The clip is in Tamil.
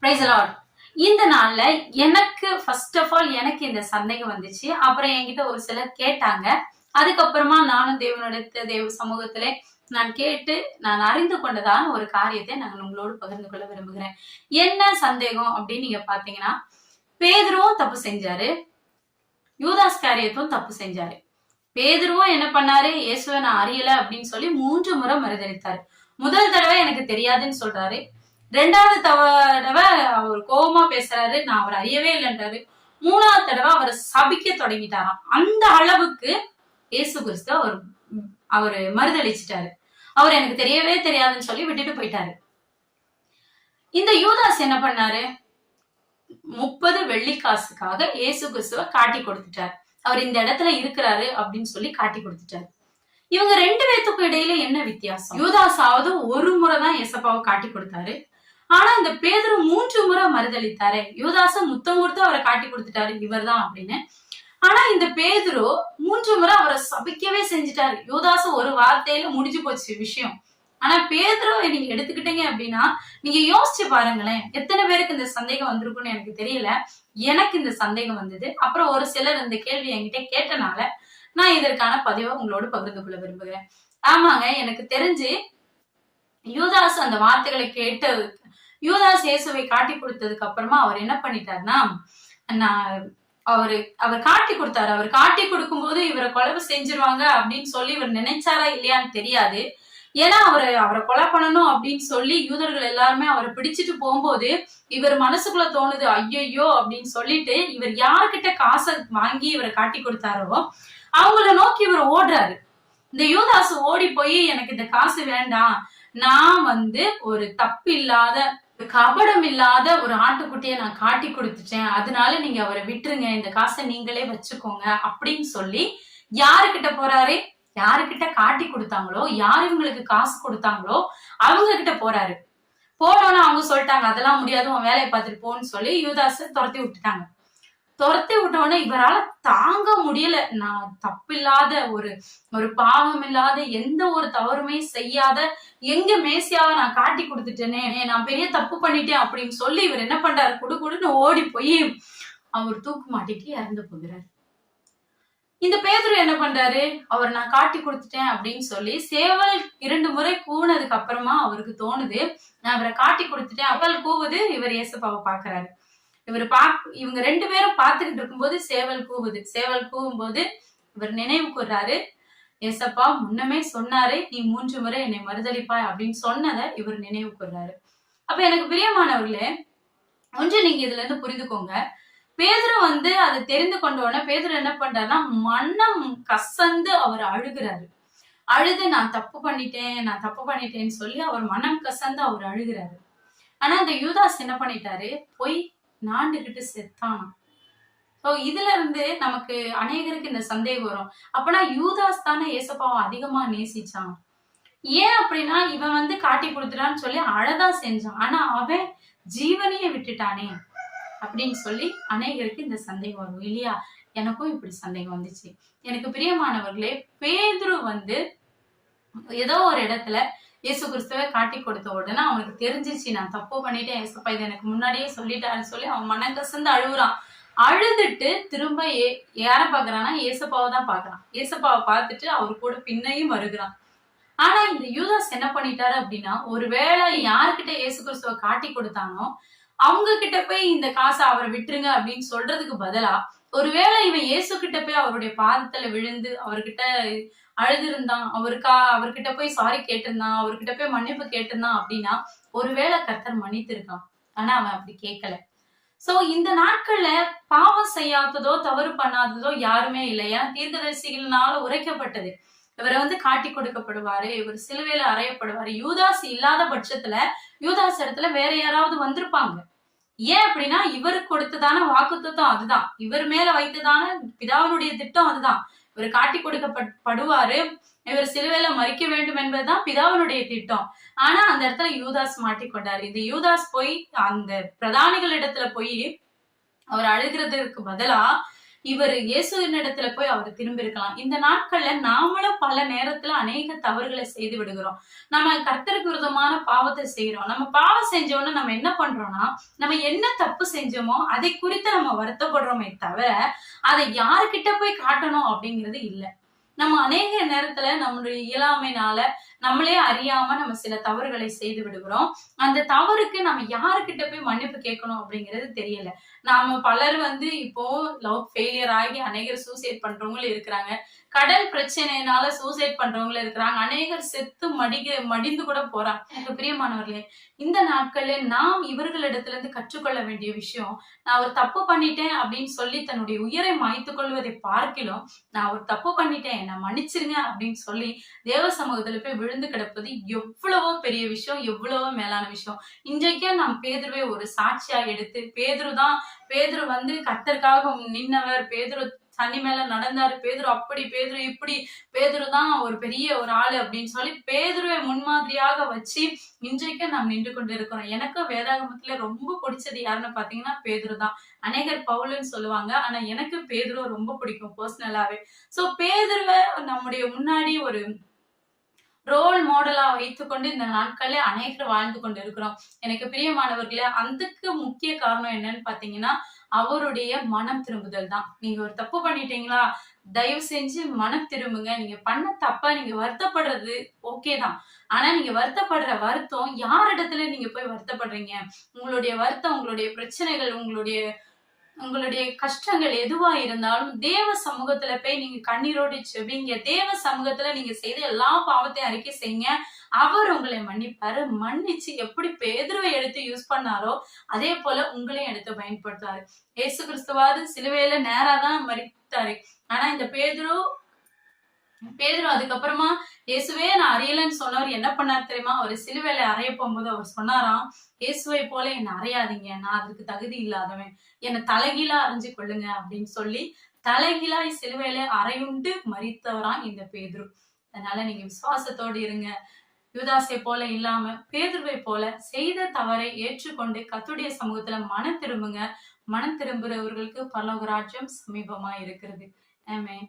Praise the Lord. இந்த நாள்ல எனக்கு ஃபர்ஸ்ட் ஆஃப் ஆல் எனக்கு இந்த சந்தேகம் வந்துச்சு. அப்புறம் என்கிட்ட ஒரு சிலர் கேட்டாங்க. அதுக்கப்புறமா நானும் தேவனுடைய தேவ சமூகத்திலே நான் கேட்டு நான் அறிந்து கொண்டதான ஒரு காரியத்தை நான் உங்களோடு பகிர்ந்து கொள்ள விரும்புகிறேன். என்ன சந்தேகம் அப்படின்னு நீங்க பாத்தீங்கன்னா, பேதுருவும் தப்பு செஞ்சாரு, யூதாஸ்காரியத்தும் தப்பு செஞ்சாரு. பேதுருவும் என்ன பண்ணாரு, இயேசுவை நான் அறியல அப்படின்னு சொல்லி 3 முறை மறுதளித்தாரு. முதல் தடவை எனக்கு தெரியாதுன்னு சொல்றாரு. 2வது தடவை அவர் கோபமா பேசுறாரு, நான் அவர் அறியவே இல்லைன்றாரு. 3வது தடவை அவரை சபிக்க தொடங்கிட்டாராம். அந்த அளவுக்கு இயேசு கிறிஸ்து அவரு மறுதளிச்சிட்டாரு. அவர் எனக்கு தெரியவே தெரியாதுன்னு சொல்லி விட்டுட்டு போயிட்டாரு. இந்த யூதாஸ் என்ன பண்ணாரு, 30 வெள்ளிக்காசுக்காக இயேசு கிறிஸ்துவ காட்டி கொடுத்துட்டார். அவர் இந்த இடத்துல இருக்கிறாரு அப்படின்னு சொல்லி காட்டி கொடுத்துட்டாரு. இவங்க 2 பேத்துக்கும் இடையில என்ன வித்தியாசம்? யூதாஸாவது ஒரு முறைதான் ஏசப்பாவை காட்டி கொடுத்தாரு. ஆனா இந்த பேதுரு 3 முறை மறுதளித்தாரு. யூதாச முத்தம் கொடுத்து அவரை காட்டி கொடுத்துட்டாரு, இவர் தான் அப்படின்னு. ஆனா இந்த பேதுரு 3 முறை அவரை சபிக்கவே செஞ்சுட்டாரு. யூதாச ஒரு வார்த்தையில முடிஞ்சு போச்சு விஷயம். ஆனா பேதுருவை நீங்க எடுத்துக்கிட்டீங்க அப்படின்னா, நீங்க யோசிச்சு பாருங்களேன், எத்தனை பேருக்கு இந்த சந்தேகம் வந்திருக்குன்னு எனக்கு தெரியல. எனக்கு இந்த சந்தேகம் வந்தது. அப்புறம் ஒரு சிலர் இந்த கேள்வி என்கிட்ட கேட்டனால நான் இதற்கான பதிவை உங்களோடு பகிர்ந்து கொள்ள விரும்புகிறேன். ஆமாங்க, எனக்கு தெரிஞ்சு யூதாஸ் அந்த வார்த்தைகளை கேட்டு யூதாஸ் இயேசுவை காட்டி கொடுத்ததுக்கு அப்புறமா அவர் என்ன பண்ணிட்டாருன்னா, அவர் காட்டி கொடுத்தாரு. அவர் காட்டி கொடுக்கும் போது இவரை கொலை செஞ்சிருவாங்க அப்படின்னு சொல்லி இவர் நினைச்சாரா இல்லையான்னு தெரியாது. ஏன்னா அவரை கொலை பண்ணணும் அப்படின்னு சொல்லி யூதர்கள் எல்லாருமே அவரை பிடிச்சிட்டு போகும்போது இவர் மனசுக்குள்ள தோணுது, ஐயோ அப்படின்னு சொல்லிட்டு இவர் யாருக்கிட்ட காசை வாங்கி இவரை காட்டி கொடுத்தாரோ அவங்கள நோக்கி இவர் ஓடுறாரு. இந்த யூதாஸ் ஓடி போய் எனக்கு இந்த காசு வேண்டாம், நான் ஒரு தப்பு இல்லாத கபடம் இல்லாத ஒரு ஆட்டுக்குட்டியை நான் காட்டி கொடுத்துட்டேன், அதனால நீங்க அவரை விட்டுருங்க, இந்த காசை நீங்களே வச்சுக்கோங்க அப்படின்னு சொல்லி யாருக்கிட்ட போறாரு, யாருக்கிட்ட காட்டி கொடுத்தாங்களோ, யாரு இவங்களுக்கு காசு கொடுத்தாங்களோ அவங்க கிட்ட போறாரு. போனோன்னு அவங்க சொல்லிட்டாங்க, அதெல்லாம் முடியாது, உன் வேலையை பார்த்துட்டு போன்னு சொல்லி யூதாஸ துரத்தி விட்டுட்டாங்க. துரத்தி விட்டோன்னே இவரால தாங்க முடியல. நான் தப்பில்லாத ஒரு பாவம் இல்லாத எந்த ஒரு தவறுமே செய்யாத எங்க மேசியாவை நான் காட்டி கொடுத்துட்டேனே, நான் பெரிய தப்பு பண்ணிட்டேன் அப்படின்னு சொல்லி இவர் என்ன பண்றாரு, குடுன்னு ஓடி போய் அவர் தூக்கு மாட்டிட்டு இறந்து போகிறாரு. இந்த பேதுரு என்ன பண்றாரு, அவர் நான் காட்டி கொடுத்துட்டேன் அப்படின்னு சொல்லி சேவல் 2 முறை கூவுனதுக்கு அப்புறமா அவருக்கு தோணுது, நான் அவரை காட்டி கொடுத்துட்டேன். அவள் கூவுது, இவர் இயேசுப்பாவை பாக்குறாரு. இவங்க 2 பேரும் பார்த்துக்கிட்டு இருக்கும்போது சேவல் கூவுது. சேவல் கூவும் போது இவர் நினைவு கூர்றாரு, ஏசப்பா முன்னமே சொன்னாரு, நீ 3 முறை என்னை மறுதளிப்பாய் அப்படின்னு சொன்னதை இவர் நினைவு கூர்றாரு. அப்ப எனக்கு பிரியமானவர்களே, ஒன்று நீங்க இதுல இருந்து புரிந்துக்கோங்க. பேதுரு அதை தெரிந்து கொண்டோட பேதுரு என்ன பண்றாருன்னா, மனம் கசந்து அவர் அழுகிறாரு. அழுது நான் தப்பு பண்ணிட்டேன்னு சொல்லி அவர் மனம் கசந்து அவர் அழுகிறாரு. ஆனா அந்த யூதாஸ் என்ன பண்ணிட்டாரு, போய் நாண்டுகிட்டு செத்தானா. சோ இதுல இருந்து நமக்கு அநேகருக்கு இந்த சந்தேகம் வரும், அப்பனா யூதாஸ் தானே ஏசப்பாவை அதிகமா நேசிச்சான். ஏன் அப்படின்னா, இவன் காட்டி கொடுத்துட்டான்னு சொல்லி அழதான் செஞ்சான், ஆனா அவன் ஜீவனையே விட்டுட்டானே அப்படின்னு சொல்லி அநேகருக்கு இந்த சந்தேகம் வரும் இல்லையா? எனக்கும் இப்படி சந்தேகம் வந்துச்சு. எனக்கு பிரியமானவர்களே, பேதுரு ஏதோ ஒரு இடத்துல இயேசு கிறிஸ்துவை காட்டி கொடுத்த உடனே அவனுக்கு தெரிஞ்சிச்சு, நான் தப்பு பண்ணிட்டேன், ஏசப்பா இதை எனக்கு முன்னாடியே சொல்லிட்டாருன்னு சொல்லி அவன் மனங்கசந்து அழுகுறான். அழுதுட்டு திரும்ப யார பாக்குறான்னா, ஏசப்பாவை தான் பாக்குறான். ஏசப்பாவை பார்த்துட்டு அவர் கூட பின்னையும் வருகிறான். ஆனா இந்த யூதாஸ் என்ன பண்ணிட்டாரு அப்படின்னா, ஒருவேளை யாருக்கிட்ட இயேசு கிறிஸ்துவை காட்டி கொடுத்தானோ அவங்க கிட்ட போய் இந்த காசை அவரை விட்டுருங்க அப்படின்னு சொல்றதுக்கு பதிலா, ஒருவேளை இவன் இயேசு கிட்ட போய் அவருடைய பாதத்துல விழுந்து அவர்கிட்ட அழுதிருந்தான், அவர்கிட்ட போய் சாரி கேட்டிருந்தான், அவர்கிட்ட போய் மன்னிப்பு கேட்டிருந்தான் அப்படின்னா ஒருவேளை கர்த்தர் மன்னித்து இருக்கான். ஆனா அவன் அப்படி கேட்கல. சோ இந்த நாட்கள்ல பாவம் செய்யாததோ தவறு பண்ணாததோ யாருமே இல்லை. ஏன்னா தீர்க்கதரிசிகள்னால உரைக்கப்பட்டது, இவரை காட்டி கொடுக்கப்படுவாரு, இவர் சிலுவையில அறையப்படுவாரு. யூதாஸ் இல்லாத பட்சத்துல யூதாஸ் இடத்துல வேற யாராவது வந்திருப்பாங்க. ஏன் அப்படின்னா, இவருக்கு கொடுத்ததான வாக்குத்தத்தம் அதுதான், இவர் மேல வைத்ததான பிதாவினுடைய திட்டம் அதுதான். இவர் காட்டி கொடுக்கப்படுவாரு, இவர் சிலுவையில மறிக்க வேண்டும் என்பதுதான் பிதாவினுடைய திட்டம். ஆனா அந்த இடத்துல யூதாஸ் மாட்டிக்கொண்டாரு. இந்த யூதாஸ் போய் அந்த பிரதானிகள் இடத்துல போய் அவர் அழுகிறதுக்கு பதிலா இவர் இயேசுவின் இடத்துல போய் அவர் திரும்பி இருக்கலாம். இந்த நாட்கள்ல நாமளும் பல நேரத்துல அநேக தவறுகளை செய்து விடுகிறோம். நம்ம கர்த்தருக்கு விரோதமான பாவத்தை செய்யறோம். நம்ம பாவம் செஞ்சோன்னு நம்ம என்ன பண்றோம்னா, நம்ம என்ன தப்பு செஞ்சோமோ அதை குறித்து நம்ம வருத்தப்படுறோமே தவிர அதை யாருக்கிட்ட போய் காட்டணும் அப்படிங்கிறது இல்ல. நம்ம அநேக நேரத்துல நம்மளுடைய இயலாமைனால நம்மளே அறியாம நம்ம சில தவறுகளை செய்து விடுகிறோம். அந்த தவறுக்கு நம்ம யாருக்கிட்ட போய் மன்னிப்பு கேட்கணும் அப்படிங்கிறது தெரியல. நாம பலர் இப்போ லவ் ஃபெயிலியர் ஆகி அநேகர் சூசைட் பண்றவங்களும் இருக்கிறாங்க. கடன் பிரச்சனையினால சூசைட் பண்றவங்களும் இருக்கிறாங்க. அநேகர் செத்து மடிந்து கூட போறாங்க. எனக்கு பிரியமானவர்களே, இந்த நாட்கள்ல நாம் இவர்களிடத்துல இருந்து கற்றுக்கொள்ள வேண்டிய விஷயம், நான் ஒரு தப்பு பண்ணிட்டேன் அப்படின்னு சொல்லி தன்னுடைய உயிரை மாய்த்துக் கொள்வதை பார்க்கிலும், நான் ஒரு தப்பு பண்ணிட்டேன் என்னை மன்னிச்சிருங்க அப்படின்னு சொல்லி தேவ சமூகத்துல போய் விழுந்து கிடப்பது எவ்வளவோ பெரிய விஷயம், எவ்வளவோ மேலான விஷயம். இன்றைக்கே நாம் பேதுருவை ஒரு சாட்சியா எடுத்து, பேதுரு கர்த்தருக்காக நின்னவர், பேதுரு தண்ணி மேல நடந்தாரு, பேதுரு அப்படி, பேதுரு இப்படி, பேதுரு தான் ஒரு பெரிய ஒரு ஆளு அப்படின்னு சொல்லி பேதுருவை முன்மாதிரியாக வச்சு இன்றைக்கு நாம் நின்று கொண்டு இருக்கிறோம். எனக்கு வேதாகமத்துல ரொம்ப பிடிச்சது யாருன்னு பாத்தீங்கன்னா பேதுரு தான். அநேகர் பவுலுன்னு சொல்லுவாங்க, ஆனா எனக்கு பேதுருவை ரொம்ப பிடிக்கும் பர்சனலாவே. சோ பேதுருவை நம்முடைய முன்னாடி ஒரு ரோல் மாடலா வைத்துக்கொண்டு இந்த நாட்களே அநேகர் வாழ்ந்து கொண்டு இருக்கிறோம். எனக்கு பிரியமானவர்களே, அதுக்கு முக்கிய காரணம் என்னன்னு பாத்தீங்கன்னா அவருடைய மனம் திரும்புதல் தான். நீங்க ஒரு தப்பு பண்ணிட்டீங்களா, தயவு செஞ்சு மனம் திரும்புங்க. நீங்க பண்ண தப்ப நீங்க வருத்தப்படுறது ஓகே தான். ஆனா நீங்க வருத்தப்படுற வருத்தம் யாரிடத்துல நீங்க போய் வருத்தப்படுறீங்க? உங்களுடைய வருத்தம், உங்களுடைய பிரச்சனைகள், உங்களுடைய கஷ்டங்கள் எதுவா இருந்தாலும் தேவ சமூகத்துல போய் நீங்க கண்ணீரோடு செபிங்க. தேவ சமூகத்துல நீங்க செய்த எல்லா பாவத்தையும் அறிக்கை செய்யுங்க. அவர் உங்களை மன்னிப்பாரு. மன்னிச்சு எப்படி பேதுருவை எடுத்து யூஸ் பண்ணாரோ அதே போல உங்களையும் எடுத்து பயன்படுத்துவாரு. இயேசு கிறிஸ்துவாரு சிலுவையில நேராதான் மரித்தாரு. ஆனா இந்த பேதுரு அதுக்கப்புறமா இயேசுவே நான் அறியலன்னு சொன்னவர் என்ன பண்ணார் தெரியுமா? அவர் சிலுவையில அறைய போகும்போது அவர் சொன்னாராம், இயேசுவை போல என்னை அறையாதீங்க, நான் அதுக்கு தகுதி இல்லாதவன், என்னை தலைகீழா அறைஞ்சு கொள்ளுங்க அப்படின்னு சொல்லி தலைகீழாய் சிலுவையில அறையுண்டு மரித்தவராம் இந்த பேதுரு. அதனால நீங்க விசுவாசத்தோடு இருங்க. யூதாசை போல இல்லாம பேதுருவை போல செய்த தவறை ஏற்றுக்கொண்டு கர்த்தருடைய சமூகத்துல மனம் திரும்புங்க. மனம் திரும்புறவர்களுக்கு பரலோக ராஜ்யம் சமீபமா இருக்கிறது. ஆமென்.